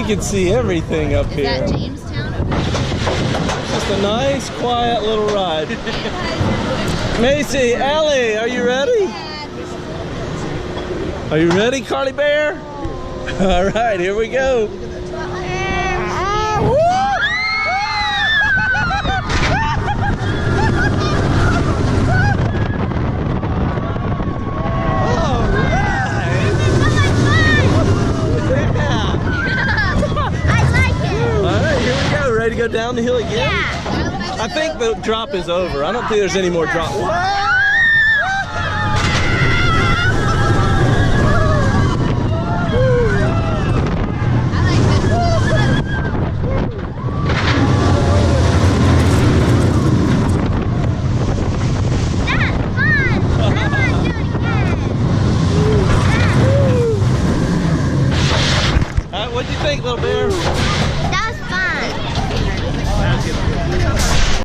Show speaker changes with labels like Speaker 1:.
Speaker 1: can see everything up here.
Speaker 2: Is that Jamestown?
Speaker 1: Just a nice, quiet little ride. Macy, Allie, are you ready? Are you ready, Carly Bear? All right, here we go. Ready to go down the hill again?
Speaker 2: Yeah.
Speaker 1: I think the drop is over. I don't think there's any more drop. What'd you think, little bear?